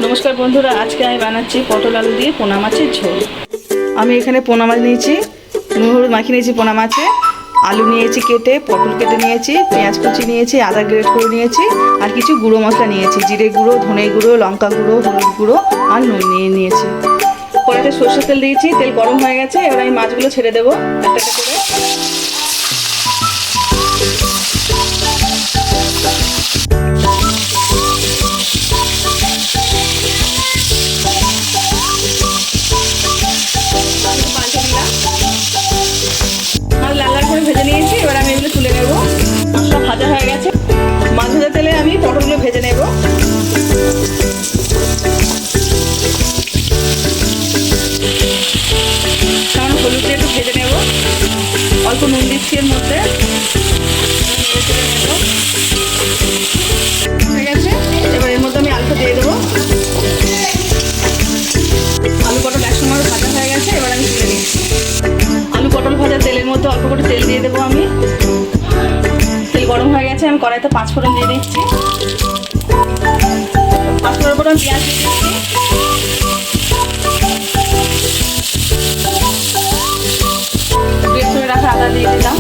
नमस्कार बंधुरा आज के बानाচ্ছি পটল आलू দিয়ে পোনা মাছের ঝোল। আমি এখানে পোনা মাছ নিয়েছি, নুন হলুদ মাখিয়ে নিয়েছি পোনা মাছে, আলু নিয়েছি কেটে, পটল কেটে নিয়েছি, পেঁয়াজ কুচি নিয়েছি, আদা গ্রেট করে নিয়েছি আর কিছু গুঁড়ো মশলা নিয়েছি, জিরে গুঁড়ো, ধনে গুঁড়ো, লঙ্কা গুঁড়ো, হলুদ গুঁড়ো আর নুন নিয়েছি। কড়াইতে সরষের তেল দিয়েছি, তেল গরম হয়ে গেছে, এবার আমি মাছগুলো ছেড়ে দেবো একটা একটা করে। ভেজে নিয়েছি, এবার আমি এগুলো তুলে নেব। সব ভাজা হয়ে গেছে, মাছ ভাজা তেলে আমি পটলগুলো ভেজে নেব। কারণ হলুদ দিয়ে একটু ভেজে নেব, অল্প নুন দিচ্ছি এর মধ্যে। হয়ে গেছে, এবার এর মধ্যে আমি আলুটা দিয়ে দেবো। আলু পটল একসঙ্গে ভাজা হয়ে গেছে, এবার আমি তুলে নিচ্ছি। আলু পটল ভাজা তেলের মধ্যে অল্প করে তেল দিয়ে দেবো আমি। তেল গরম হয়ে গেছে, আমি কড়াইতে 5 ফোড়ন দিয়ে দিচ্ছি। 5 ফোড়ন পর আমি পেঁয়াজ দিয়ে দিচ্ছি। গ্রেট করে রাখা আদা দিয়ে দিলাম।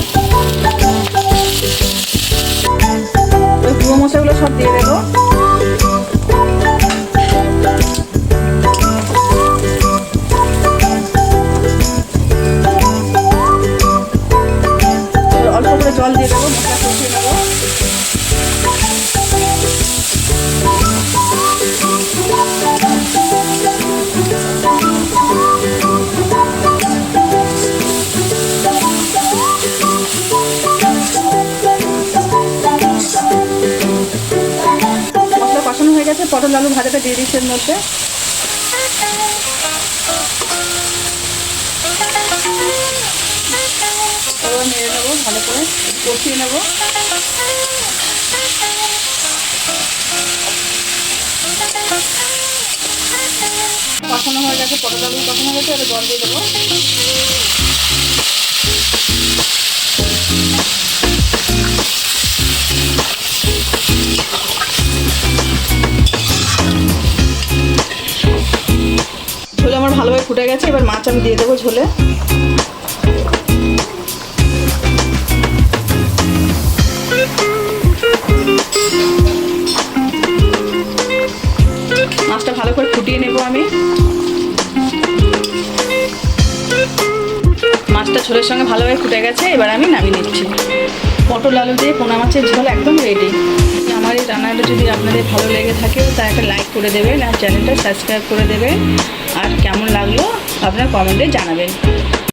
ওই গুঁড়ো মশলাগুলো সব দিয়ে দেবো। অল্প করে জল দিয়ে দেবো, মশলা কষিয়ে নেবো। মশলা কষানো হয়ে গেছে, পটল আলু ভাজাটা দিয়ে দিচ্ছি এর মধ্যে। নেড়ে নেবো, ভালো করে কষিয়ে নেবো। কষানো হয়ে গেছে, পটল আলু কষানো হয়ে গেছে, এবার জল দিয়ে দেবো। ঝোলে আমার ভালোভাবে ফুটে গেছে, এবার মাছ আমি দিয়ে দেবো ঝোলে। মাছটা ভালো করে ফুটিয়ে নেব আমি। মাছটা ঝোলের সঙ্গে ভালোভাবে ফুটে গেছে, এবার আমি নামিয়ে নিচ্ছি। পটল আলু দিয়ে পোনা মাছের ঝোল একদম রেডি। আমার এই রান্নাটা যদি আপনাদের ভালো লেগে থাকে তা একটা লাইক করে দেবেন আর চ্যানেলটা সাবস্ক্রাইব করে দেবেন। আর কেমন লাগলো আপনার কমেন্টে জানাবেন।